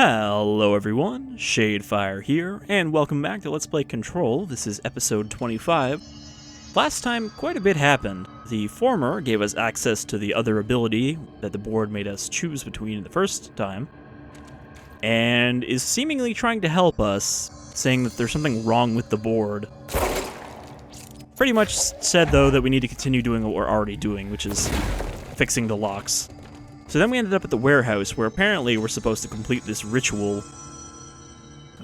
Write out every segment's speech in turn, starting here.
Hello everyone, Shadefyre here, and welcome back to Let's Play Control. This is episode 25. Last time, quite a bit happened. The former gave us access to the other ability that the board made us choose between the first time, and is seemingly trying to help us, saying that there's something wrong with the board. Pretty much said, though, that we need to continue doing what we're already doing, which is fixing the locks. So then we ended up at the warehouse, where apparently we're supposed to complete this ritual.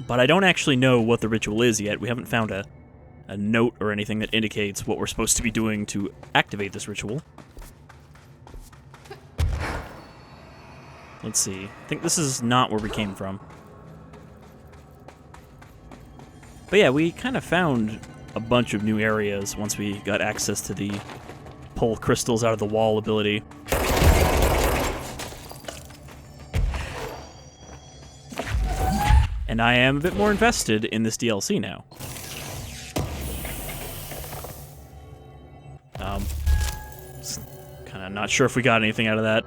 But I don't actually know what the ritual is yet. We haven't found a note or anything that indicates what we're supposed to be doing to activate this ritual. Let's see. I think this is not where we came from. But yeah, we kind of found a bunch of new areas once we got access to the pull crystals out of the wall ability. And I am a bit more invested in this DLC now. Kind of not sure if we got anything out of that.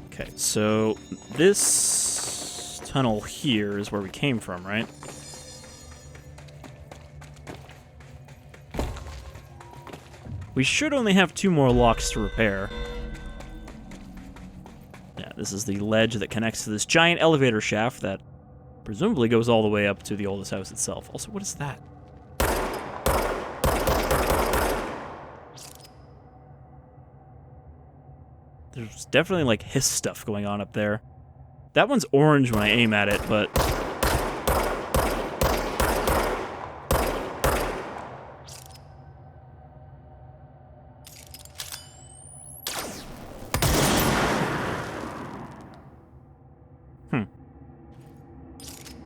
Okay, so this tunnel here is where we came from, right? We should only have 2 more locks to repair. This is the ledge that connects to this giant elevator shaft that presumably goes all the way up to the oldest house itself. Also, what is that? There's definitely, like, hiss stuff going on up there. That one's orange when I aim at it, but...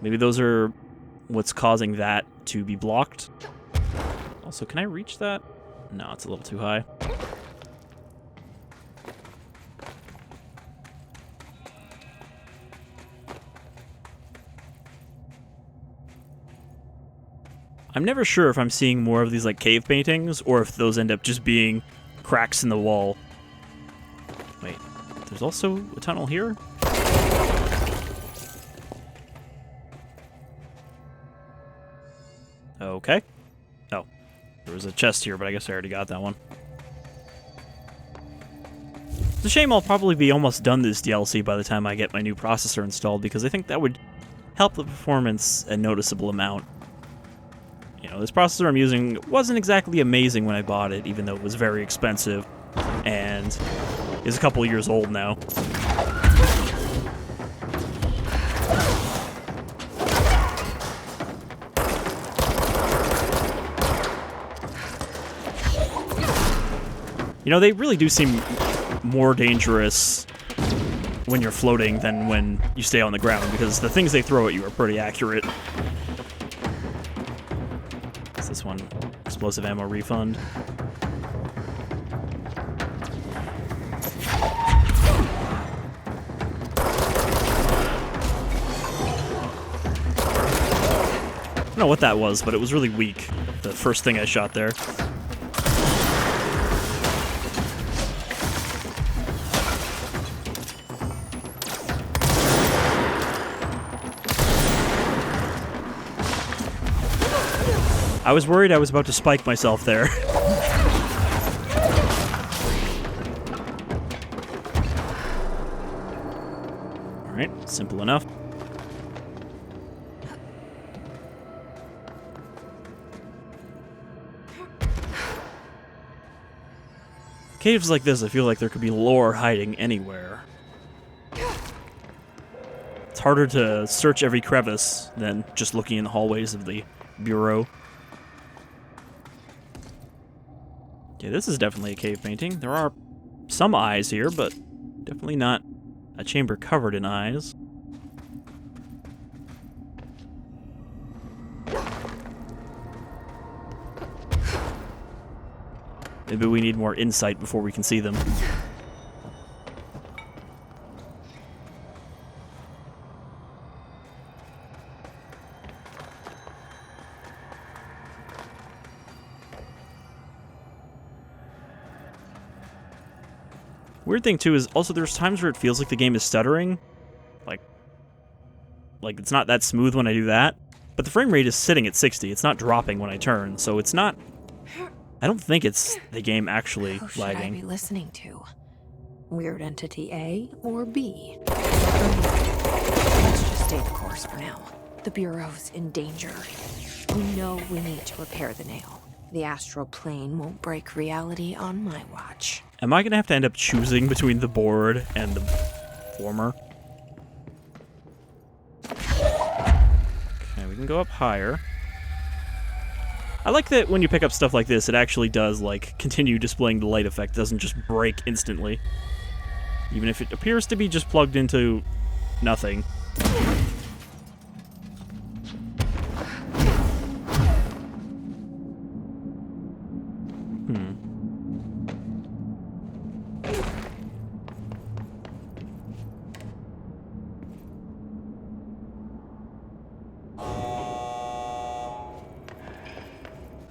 Maybe those are what's causing that to be blocked. Also, can I reach that? No, it's a little too high. I'm never sure if I'm seeing more of these like cave paintings or if those end up just being cracks in the wall. Wait, there's also a tunnel here? Okay. Oh, there was a chest here, but I guess I already got that one. It's a shame I'll probably be almost done this DLC by the time I get my new processor installed, because I think that would help the performance a noticeable amount. You know, this processor I'm using wasn't exactly amazing when I bought it, even though it was very expensive, and is a couple years old now. You know, they really do seem more dangerous when you're floating than when you stay on the ground, because the things they throw at you are pretty accurate. What's this one? Explosive ammo refund. I don't know what that was, but it was really weak, the first thing I shot there. I was worried I was about to spike myself there. Alright, simple enough. Caves like this, I feel like there could be lore hiding anywhere. It's harder to search every crevice than just looking in the hallways of the bureau. Okay, this is definitely a cave painting. There are some eyes here, but definitely not a chamber covered in eyes. Maybe we need more insight before we can see them. Weird thing too is also there's times where it feels like the game is stuttering. Like it's not that smooth when I do that. But the frame rate is sitting at 60. It's not dropping when I turn, so it's not... I don't think it's the game actually Who should lagging. I be listening to? Weird entity A or B? Let's just stay the course for now. The Bureau's in danger. We know we need to repair the nail. The astral plane won't break reality on my watch. Am I going to have to end up choosing between the board and the former? Okay, we can go up higher. I like that when you pick up stuff like this, it actually does, like, continue displaying the light effect. It doesn't just break instantly. Even if it appears to be just plugged into nothing.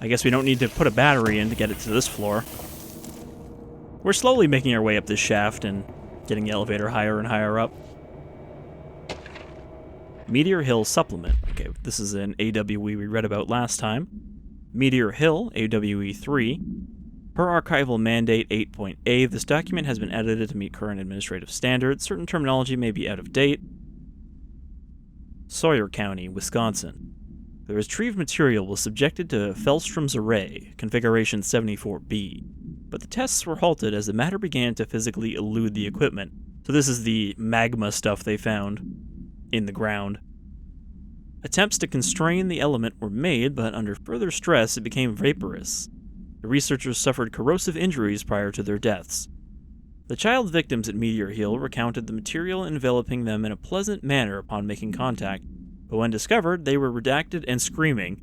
I guess we don't need to put a battery in to get it to this floor. We're slowly making our way up this shaft and getting the elevator higher and higher up. Meteor Hill Supplement. Okay, this is an AWE we read about last time. Meteor Hill, AWE 3. Per Archival Mandate 8.A, this document has been edited to meet current administrative standards. Certain terminology may be out of date. Sawyer County, Wisconsin. The retrieved material was subjected to Fellstrom's array, configuration 74B, but the tests were halted as the matter began to physically elude the equipment. So this is the magma stuff they found in the ground. Attempts to constrain the element were made, but under further stress it became vaporous. The researchers suffered corrosive injuries prior to their deaths. The child victims at Meteor Hill recounted the material enveloping them in a pleasant manner upon making contact, but when discovered, they were redacted and screaming.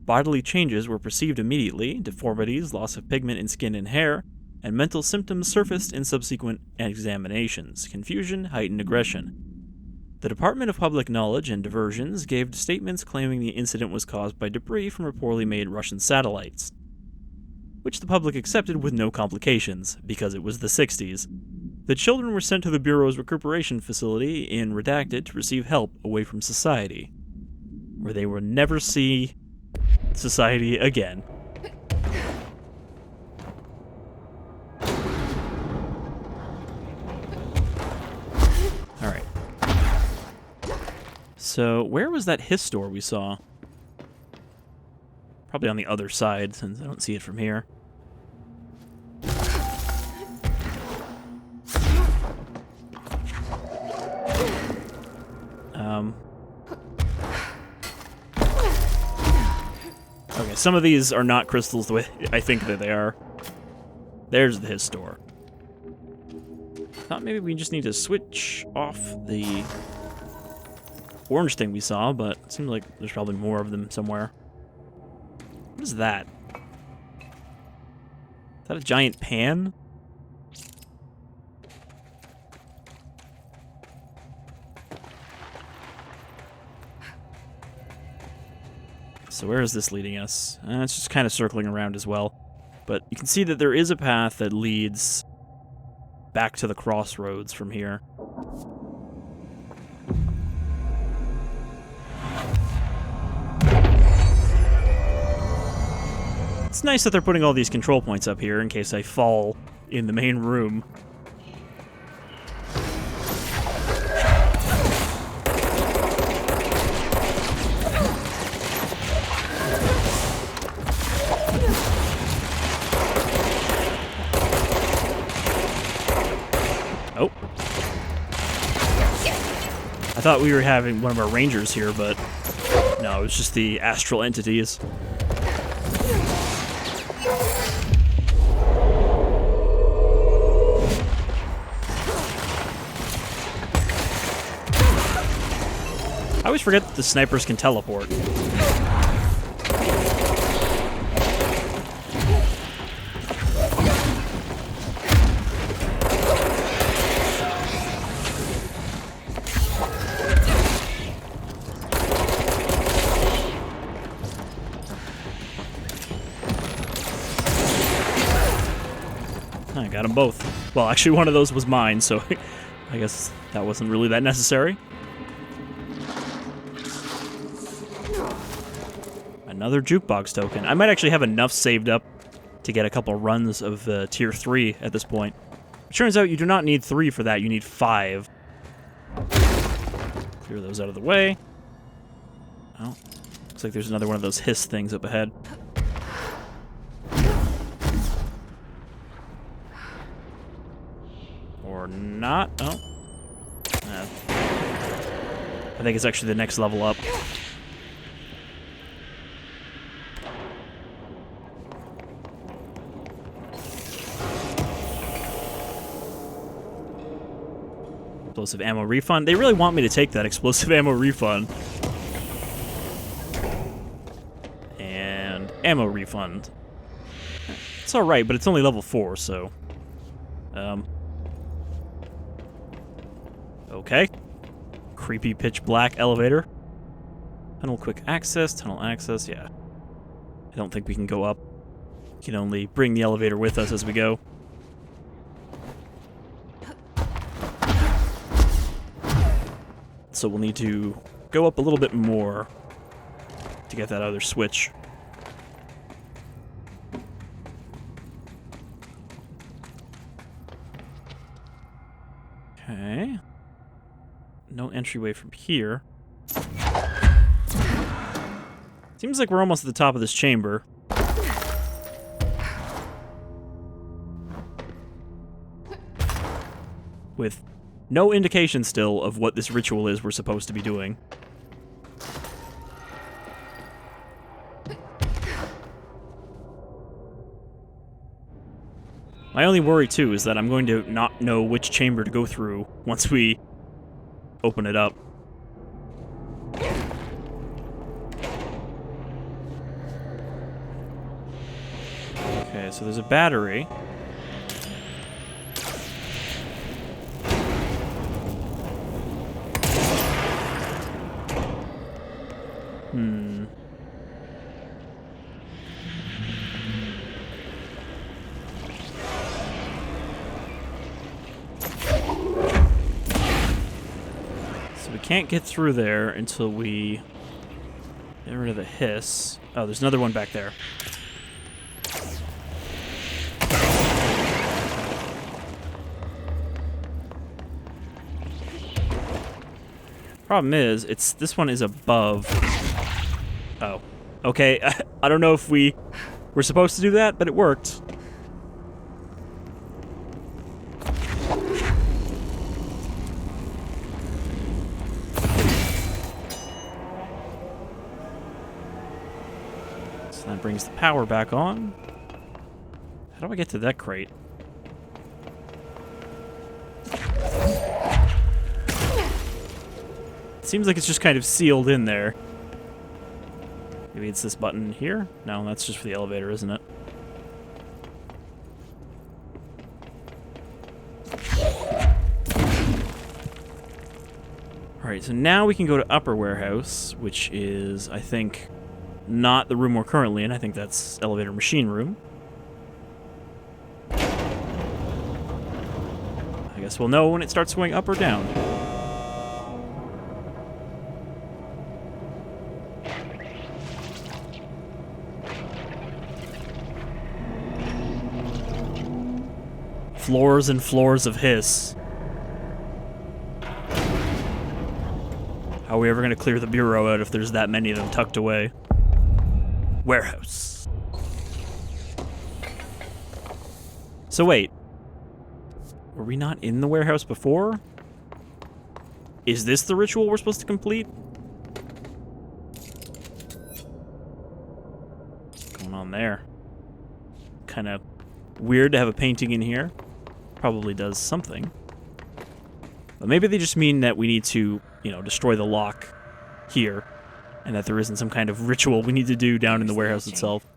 Bodily changes were perceived immediately, deformities, loss of pigment in skin and hair, and mental symptoms surfaced in subsequent examinations, confusion, heightened aggression. The Department of Public Knowledge and Diversions gave statements claiming the incident was caused by debris from reportedly made Russian satellites, which the public accepted with no complications, because it was the 60s. The children were sent to the Bureau's recuperation facility in Redacted to receive help away from society, where they will never see society again. Alright. So, where was that his store we saw? Probably on the other side, since I don't see it from here. Okay, some of these are not crystals the way I think that they are. There's the his store. Thought maybe we just need to switch off the orange thing we saw, but it seems like there's probably more of them somewhere. What is that? Is that a giant pan? So where is this leading us? It's just kind of circling around as well. But you can see that there is a path that leads back to the Crossroads from here. It's nice that they're putting all these control points up here in case I fall in the main room. Oh. I thought we were having one of our rangers here, but no, it was just the astral entities. I always forget that the snipers can teleport. I got them both. Well, actually, one of those was mine, so I guess that wasn't really that necessary. Another jukebox token. I might actually have enough saved up to get a couple runs of tier 3 at this point. It turns out you do not need 3 for that, you need 5. Clear those out of the way. Oh, looks like there's another one of those hiss things up ahead. Or not. Oh. I think it's actually the next level up. Explosive ammo refund. They really want me to take that explosive ammo refund. And ammo refund. It's alright, but it's only level 4, so... Okay. Creepy pitch black elevator. Tunnel quick access, yeah. I don't think we can go up. We can only bring the elevator with us as we go. So we'll need to go up a little bit more to get that other switch. Okay. No entryway from here. Seems like we're almost at the top of this chamber. With no indication still of what this ritual is we're supposed to be doing. My only worry, too, is that I'm going to not know which chamber to go through once we open it up. Okay, so there's a battery. Can't get through there until we get rid of the hiss. Oh, there's another one back there. Problem is, this one is above. Oh, okay. I don't know if we were supposed to do that, but it worked. That brings the power back on. How do I get to that crate? It seems like it's just kind of sealed in there. Maybe it's this button here? No, that's just for the elevator, isn't it? Alright, so now we can go to Upper Warehouse, which is, I think, not the room we're currently in. I think that's elevator machine room. I guess we'll know when it starts going up or down. Floors and floors of hiss. How are we ever going to clear the bureau out if there's that many of them tucked away? Warehouse. So wait. Were we not in the warehouse before? Is this the ritual we're supposed to complete? What's going on there? Kind of weird to have a painting in here. Probably does something. But maybe they just mean that we need to, you know, destroy the lock here. And that there isn't some kind of ritual we need to do down in the warehouse itself.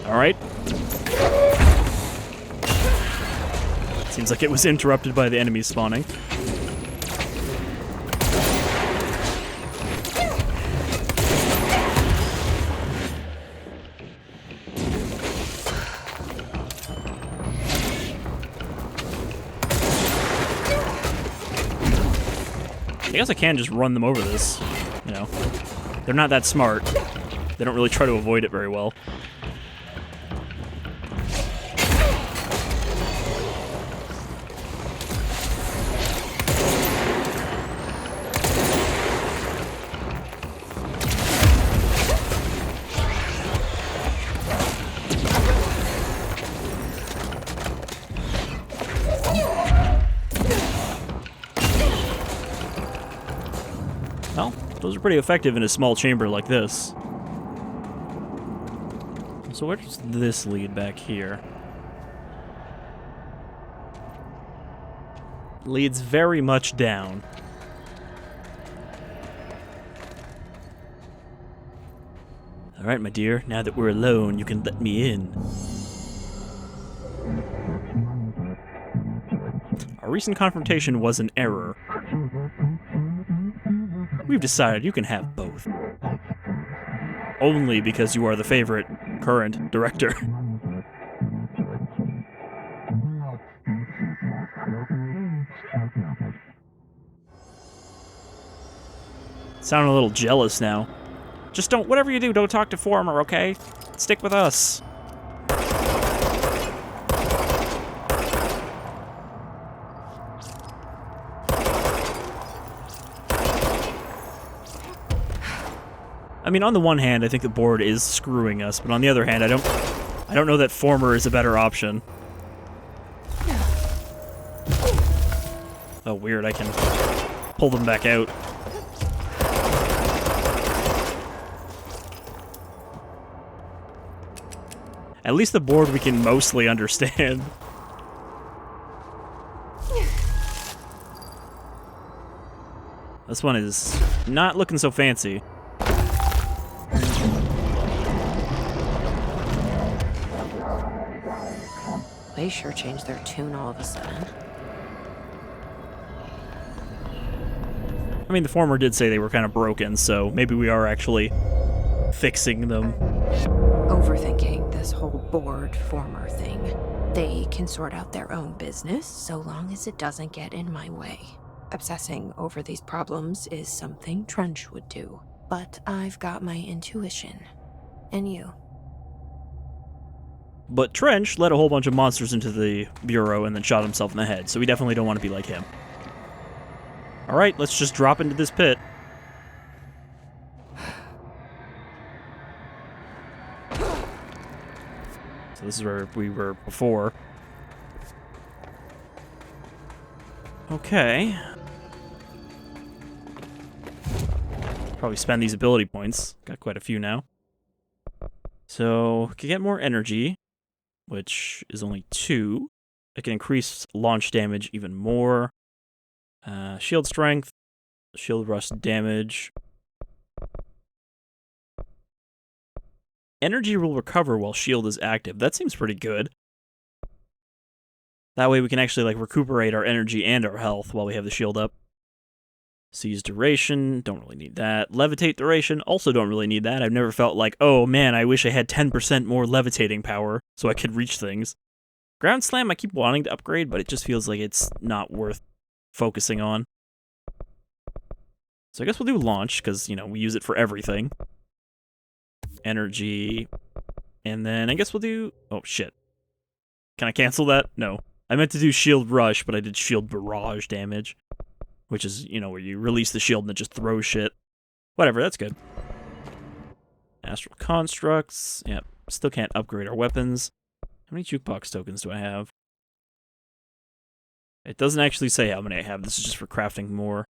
Alright. Seems like it was interrupted by the enemies spawning. I guess I can just run them over this, you know. They're not that smart. They don't really try to avoid it very well. Well, those are pretty effective in a small chamber like this. So where does this lead back here? Leads very much down. Alright, my dear, now that we're alone, you can let me in. Our recent confrontation was an error. We've decided you can have both. Only because you are the favorite current director. Sound a little jealous now. Just don't, whatever you do, don't talk to Former, okay? Stick with us. I mean, on the one hand, I think the board is screwing us, but on the other hand, I don't know that Former is a better option. Oh, weird, I can pull them back out. At least the board we can mostly understand. This one is not looking so fancy. They sure changed their tune all of a sudden. I mean, the Former did say they were kind of broken, so maybe we are actually fixing them. Overthinking this whole board Former thing. They can sort out their own business so long as it doesn't get in my way. Obsessing over these problems is something Trench would do, but I've got my intuition. And you. But Trench let a whole bunch of monsters into the Bureau and then shot himself in the head, so we definitely don't want to be like him. Alright, let's just drop into this pit. So this is where we were before. Okay. Probably spend these ability points. Got quite a few now. So, can get more energy, which is only 2. It can increase launch damage even more. Shield strength, shield rust damage. Energy will recover while shield is active. That seems pretty good. That way we can actually like recuperate our energy and our health while we have the shield up. Seize duration, don't really need that. Levitate duration, also don't really need that. I've never felt like, oh man, I wish I had 10% more levitating power so I could reach things. Ground slam I keep wanting to upgrade, but it just feels like it's not worth focusing on. So I guess we'll do launch, because, you know, we use it for everything. Energy. And then I guess we'll do... Oh, shit. Can I cancel that? No. I meant to do shield rush, but I did shield barrage damage. Which is, you know, where you release the shield and it just throws shit. Whatever, that's good. Astral constructs. Yep, still can't upgrade our weapons. How many jukebox tokens do I have? It doesn't actually say how many I have. This is just for crafting more.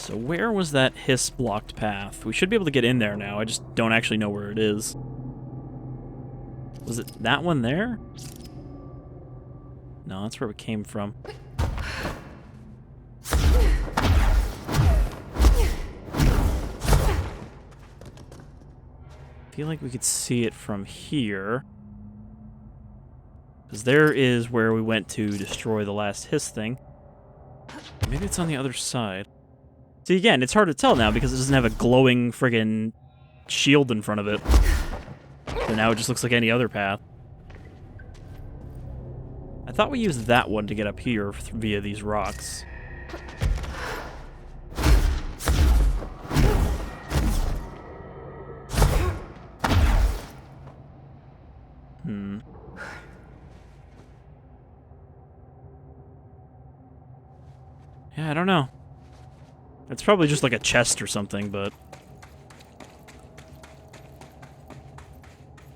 So where was that hiss-blocked path? We should be able to get in there now. I just don't actually know where it is. Was it that one there? No, that's where we came from. I feel like we could see it from here. Because there is where we went to destroy the last hiss thing. Maybe it's on the other side. See, again, it's hard to tell now because it doesn't have a glowing friggin' shield in front of it. So now it just looks like any other path. I thought we used that one to get up here via these rocks. Yeah, I don't know. It's probably just like a chest or something, but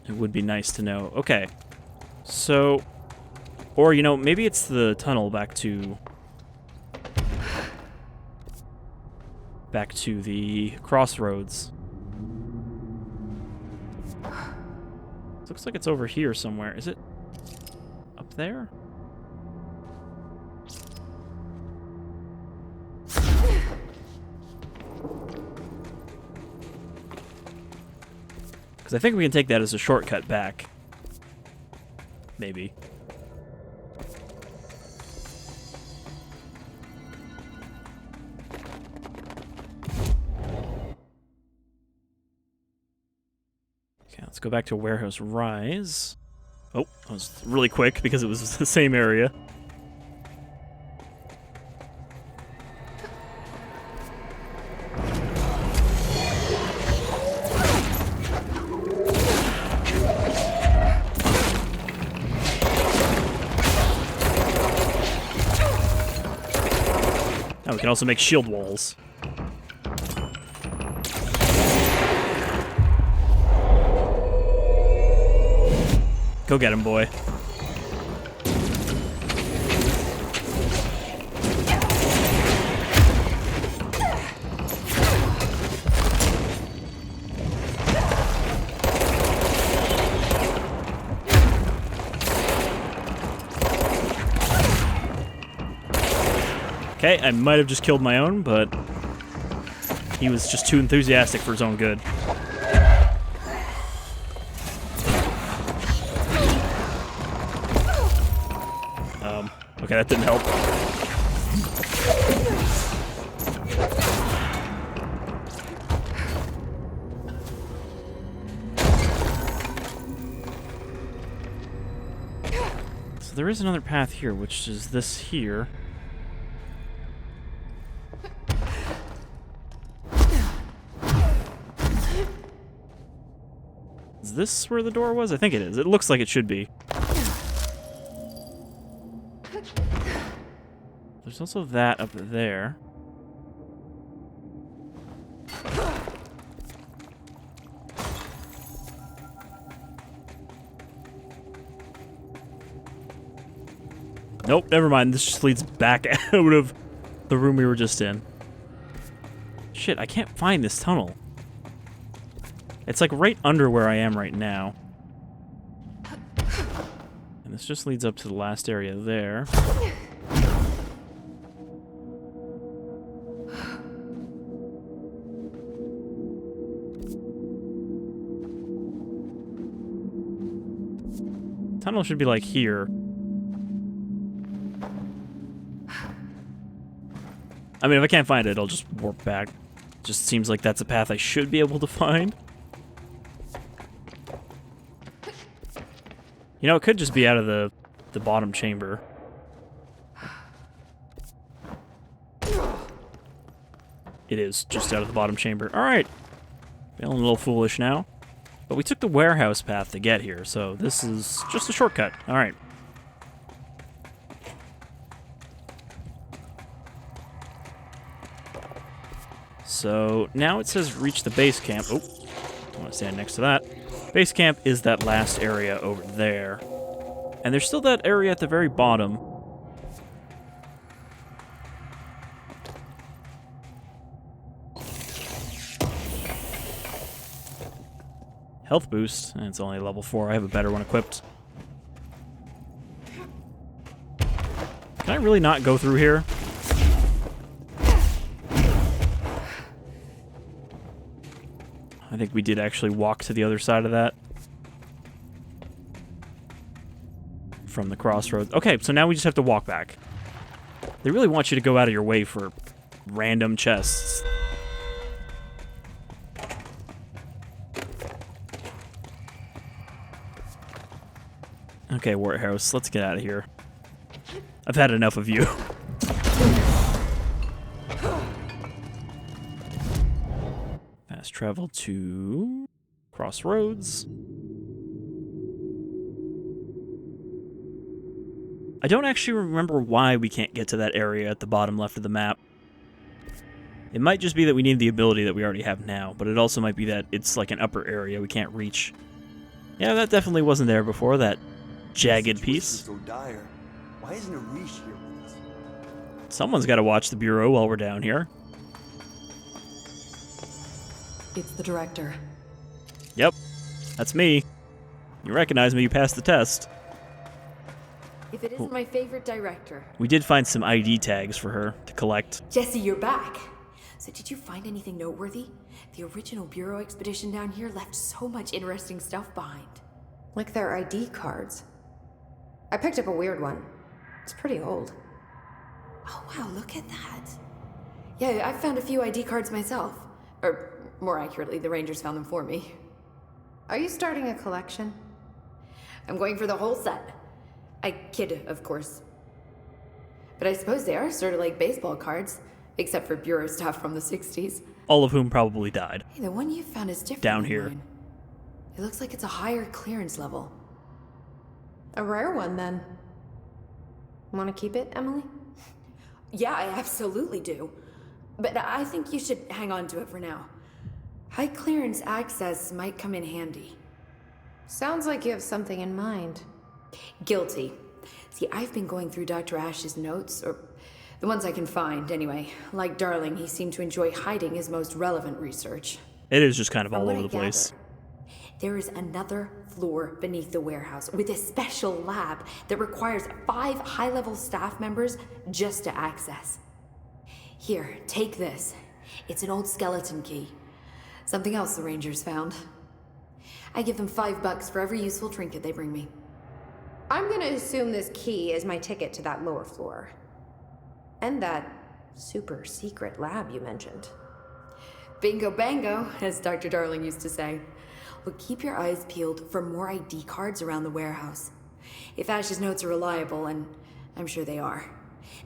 it would be nice to know. Okay. So, or, you know, maybe it's the tunnel back to the Crossroads. Looks like it's over here somewhere. Is it up there? Because I think we can take that as a shortcut back. Maybe. Okay, let's go back to Warehouse Rise. Oh, that was really quick because it was the same area. Now we can also make shield walls. Go get him, boy. Okay, I might have just killed my own, but he was just too enthusiastic for his own good. Okay, that didn't help. So there is another path here, which is this here. Is this where the door was? I think it is. It looks like it should be. There's also that up there. Nope, never mind. This just leads back out of the room we were just in. Shit, I can't find this tunnel. It's like right under where I am right now. And this just leads up to the last area there. Tunnel should be like here. I mean, if I can't find it, I'll just warp back. Just seems like that's a path I should be able to find. You know, it could just be out of the bottom chamber. It is just out of the bottom chamber. Alright. Feeling a little foolish now. But we took the warehouse path to get here, so this is just a shortcut. Alright. So now it says reach the base camp. Oh, don't want to stand next to that. Base camp is that last area over there. And there's still that area at the very bottom. Health boost, and it's only level 4. I have a better one equipped. Can I really not go through here? I think we did actually walk to the other side of that. From the crossroads. Okay, so now we just have to walk back. They really want you to go out of your way for random chests. Okay, Warthouse, let's get out of here. I've had enough of you. Fast travel to Crossroads. I don't actually remember why we can't get to that area at the bottom left of the map. It might just be that we need the ability that we already have now, but it also might be that it's like an upper area we can't reach. Yeah, that definitely wasn't there before, that jagged piece. So dire. Why isn't Arish here with us? Someone's got to watch the Bureau while we're down here. It's the director. Yep, that's me. You recognize me, you passed the test. If it isn't my favorite director. We did find some ID tags for her to collect. Jesse, you're back. So did you find anything noteworthy? The original Bureau expedition down here left so much interesting stuff behind. Like their ID cards. I picked up a weird one. It's pretty old. Oh wow, look at that. Yeah, I found a few ID cards myself. Or more accurately, the Rangers found them for me. Are you starting a collection? I'm going for the whole set. I kid, of course. But I suppose they are sort of like baseball cards, except for Bureau stuff from the 60s. All of whom probably died. Hey, the one you found is different Down than here. mine. It looks like it's a higher clearance level. A rare one, then. Want to keep it, Emily? Yeah, I absolutely do. But I think you should hang on to it for now. High clearance access might come in handy. Sounds like you have something in mind. Guilty. See, I've been going through Dr. Ash's notes, or the ones I can find, anyway. Like Darling, he seemed to enjoy hiding his most relevant research. It is just kind of From all what over I the place. gather, there is another floor beneath the warehouse with a special lab that requires 5 high-level staff members just to access. Here, take this. It's an old skeleton key. Something else the Rangers found. I give them $5 for every useful trinket they bring me. I'm gonna assume this key is my ticket to that lower floor. And that super secret lab you mentioned. Bingo bango, as Dr. Darling used to say. Well, keep your eyes peeled for more ID cards around the warehouse. If Ash's notes are reliable, and I'm sure they are,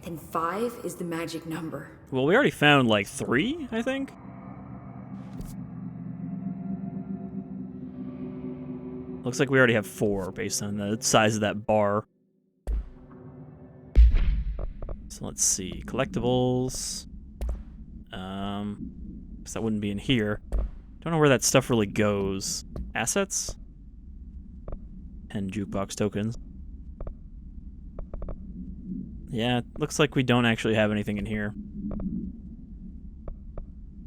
then 5 is the magic number. Well, we already found like 3, I think. Looks like we already have 4 based on the size of that bar. So let's see. Collectibles. Guess that wouldn't be in here. Don't know where that stuff really goes. Assets? 10 jukebox tokens. Yeah, looks like we don't actually have anything in here.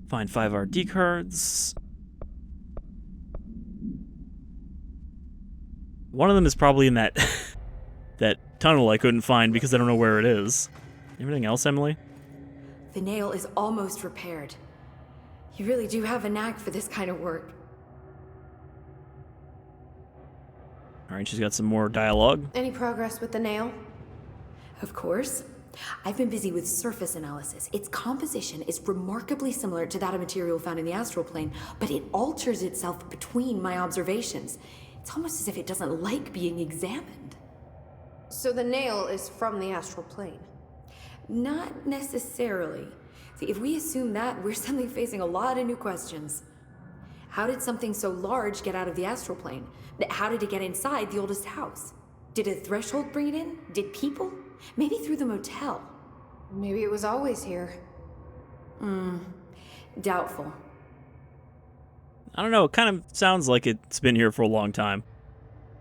Find 5 RD cards. One of them is probably in that that tunnel I couldn't find because I don't know where it is. Anything else, Emily? The nail is almost repaired. You really do have a knack for this kind of work. Alright, she's got some more dialogue. Any progress with the nail? Of course. I've been busy with surface analysis. Its composition is remarkably similar to that of material found in the astral plane, but it alters itself between my observations. It's almost as if it doesn't like being examined. So the nail is from the astral plane. Not necessarily. See, if we assume that, we're suddenly facing a lot of new questions. How did something so large get out of the astral plane? How did it get inside the oldest house? Did a threshold bring it in? Did people? Maybe through the motel. Maybe it was always here. Doubtful. I don't know, it kind of sounds like it's been here for a long time.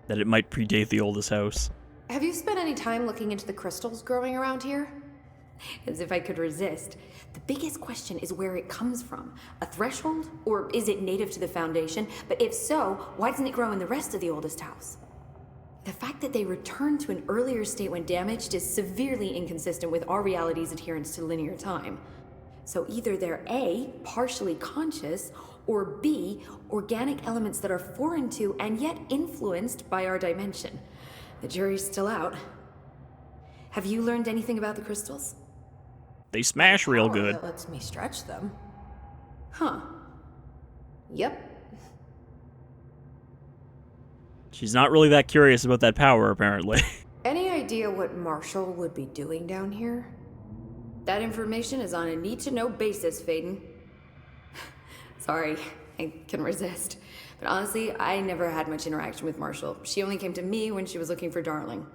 That it might predate the oldest house. Have you spent any time looking into the crystals growing around here? As if I could resist. The biggest question is where it comes from. A threshold? Or is it native to the Foundation? But if so, why doesn't it grow in the rest of the oldest house? The fact that they returned to an earlier state when damaged is severely inconsistent with our reality's adherence to linear time. So either they're A, partially conscious, or B, organic elements that are foreign to and yet influenced by our dimension. The jury's still out. Have you learned anything about the crystals? They smash real good. That lets me stretch them. Huh. Yep. She's not really that curious about that power, apparently. Any idea what Marshall would be doing down here? That information is on a need-to-know basis, Faden. Sorry, I can resist. But honestly, I never had much interaction with Marshall. She only came to me when she was looking for Darling.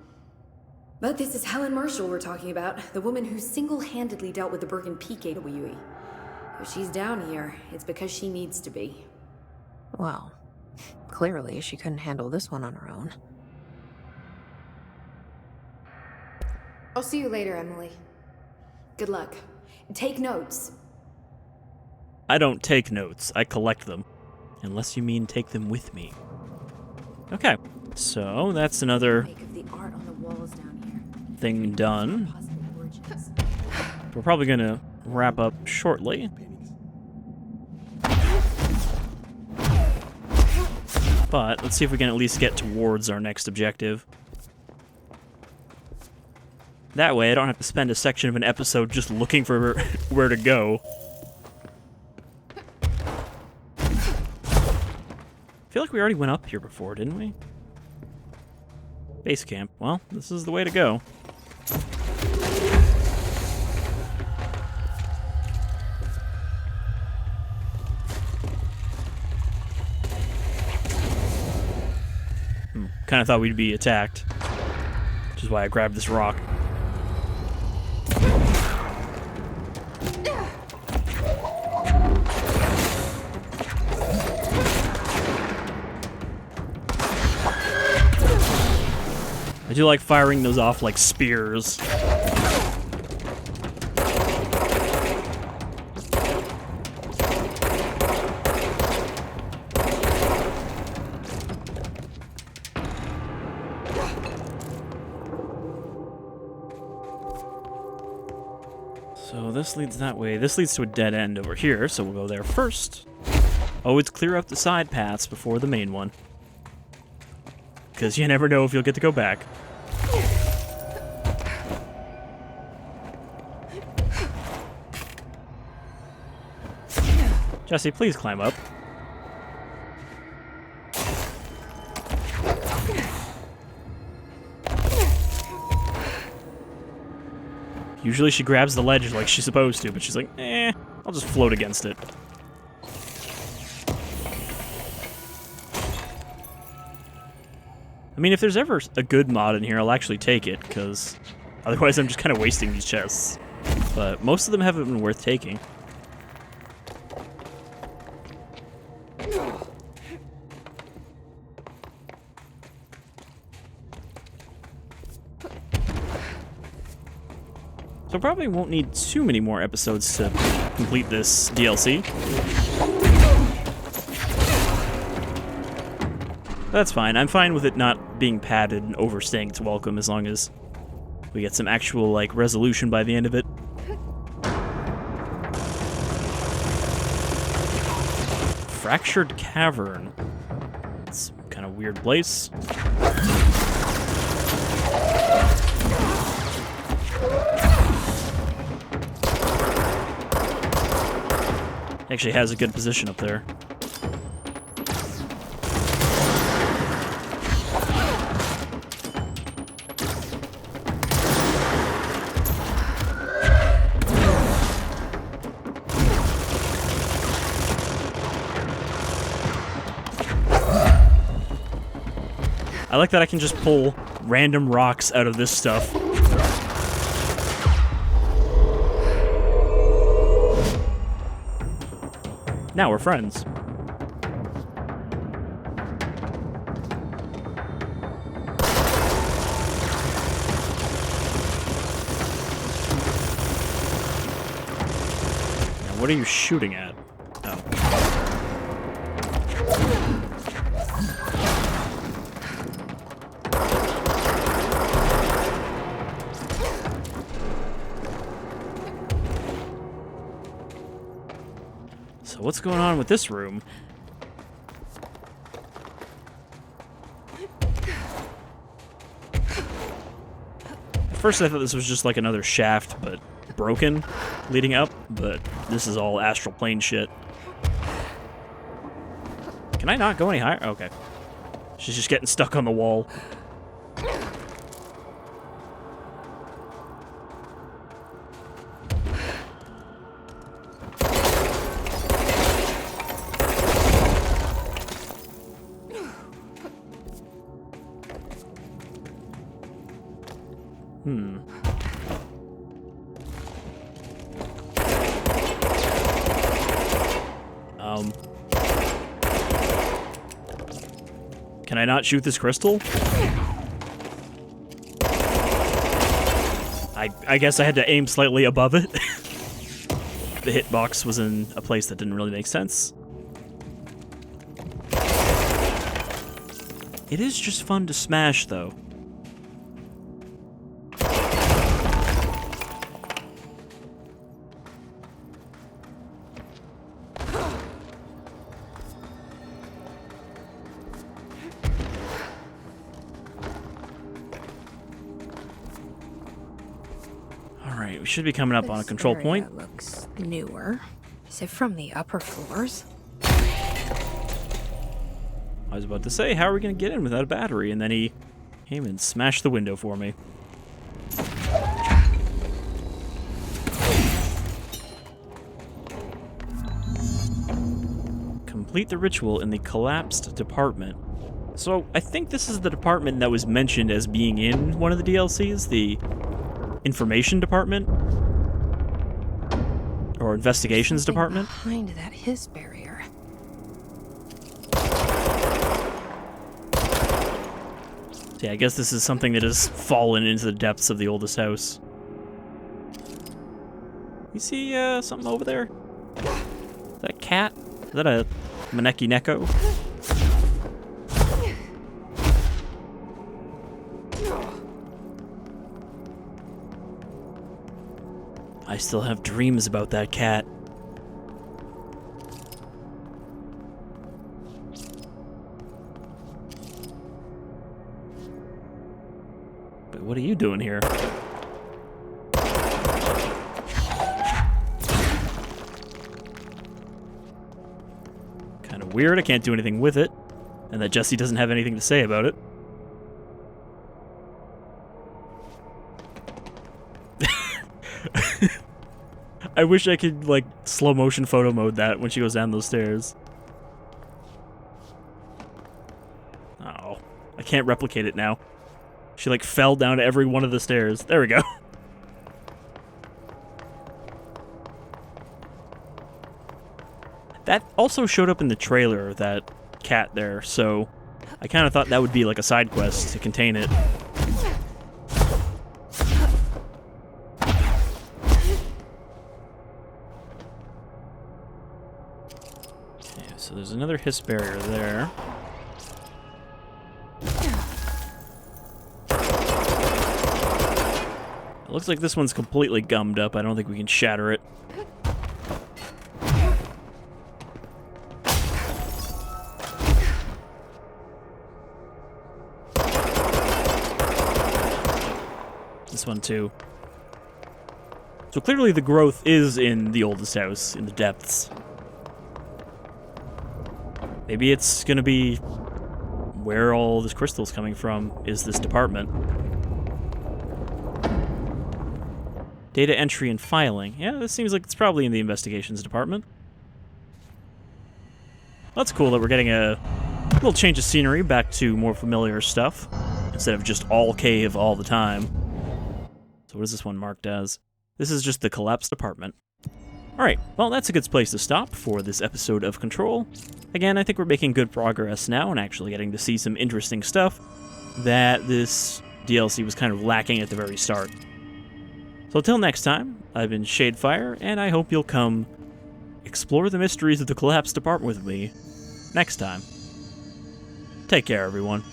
But this is Helen Marshall we're talking about, the woman who single-handedly dealt with the Bergen Peak AWE. If she's down here, it's because she needs to be. Well, clearly she couldn't handle this one on her own. I'll see you later, Emily. Good luck. Take notes. I don't take notes, I collect them. Unless you mean take them with me. Okay, so that's another Make of the art on the walls down here. thing done. Possible origins. We're probably gonna wrap up shortly. But let's see if we can at least get towards our next objective. That way I don't have to spend a section of an episode just looking for where to go. I feel like we already went up here before, didn't we? Base camp. Well, this is the way to go. Kind of thought we'd be attacked, which is why I grabbed this rock. I do like firing those off like spears. So this leads that way. This leads to a dead end over here, so we'll go there first. Always clear up the side paths before the main one, because you never know if you'll get to go back. Jesse, please climb up. Usually she grabs the ledge like she's supposed to, but she's like, I'll just float against it. I mean, if there's ever a good mod in here, I'll actually take it, because otherwise I'm just kind of wasting these chests. But most of them haven't been worth taking. So probably won't need too many more episodes to complete this DLC. That's fine. I'm fine with it not being padded and overstaying its welcome as long as we get some actual, like, resolution by the end of it. Fractured Cavern. It's kind of weird place. Actually has a good position up there. I like that I can just pull random rocks out of this stuff. Now we're friends. What are you shooting at? Oh. So what's going on with this room? At first I thought this was just like another shaft, but broken, leading up, but this is all astral plane shit. Can I not go any higher? Okay. She's just getting stuck on the wall. Can I not shoot this crystal? I guess I had to aim slightly above it. The hitbox was in a place that didn't really make sense. It is just fun to smash, though. Alright, we should be coming up on a control point. This area looks newer. Is it from the upper floors? I was about to say, how are we going to get in without a battery? And then he came and smashed the window for me. Complete the ritual in the collapsed department. So, I think this is the department that was mentioned as being in one of the DLCs, the information department? Or investigations department? Behind that his barrier. Yeah, I guess this is something that has fallen into the depths of the oldest house. You see something over there? Is that a cat? Is that a Maneki Neko? I still have dreams about that cat. But what are you doing here? Kind of weird, I can't do anything with it. And that Jesse doesn't have anything to say about it. I wish I could, like, slow motion photo mode that when she goes down those stairs. Oh, I can't replicate it now. She, like, fell down every one of the stairs. There we go. That also showed up in the trailer, that cat there, so I kind of thought that would be, like, a side quest to contain it. So there's another hiss barrier there. It looks like this one's completely gummed up. I don't think we can shatter it. This one too. So clearly the growth is in the oldest house, in the depths. Maybe it's gonna be where all this crystal's coming from, is this department. Data entry and filing. Yeah, this seems like it's probably in the investigations department. That's cool that we're getting a little change of scenery back to more familiar stuff, instead of just all cave all the time. So what is this one marked as? This is just the collapsed department. Alright, well that's a good place to stop for this episode of Control. Again, I think we're making good progress now and actually getting to see some interesting stuff that this DLC was kind of lacking at the very start. So until next time, I've been Shadefyre, and I hope you'll come explore the mysteries of the collapsed apartment with me next time. Take care, everyone.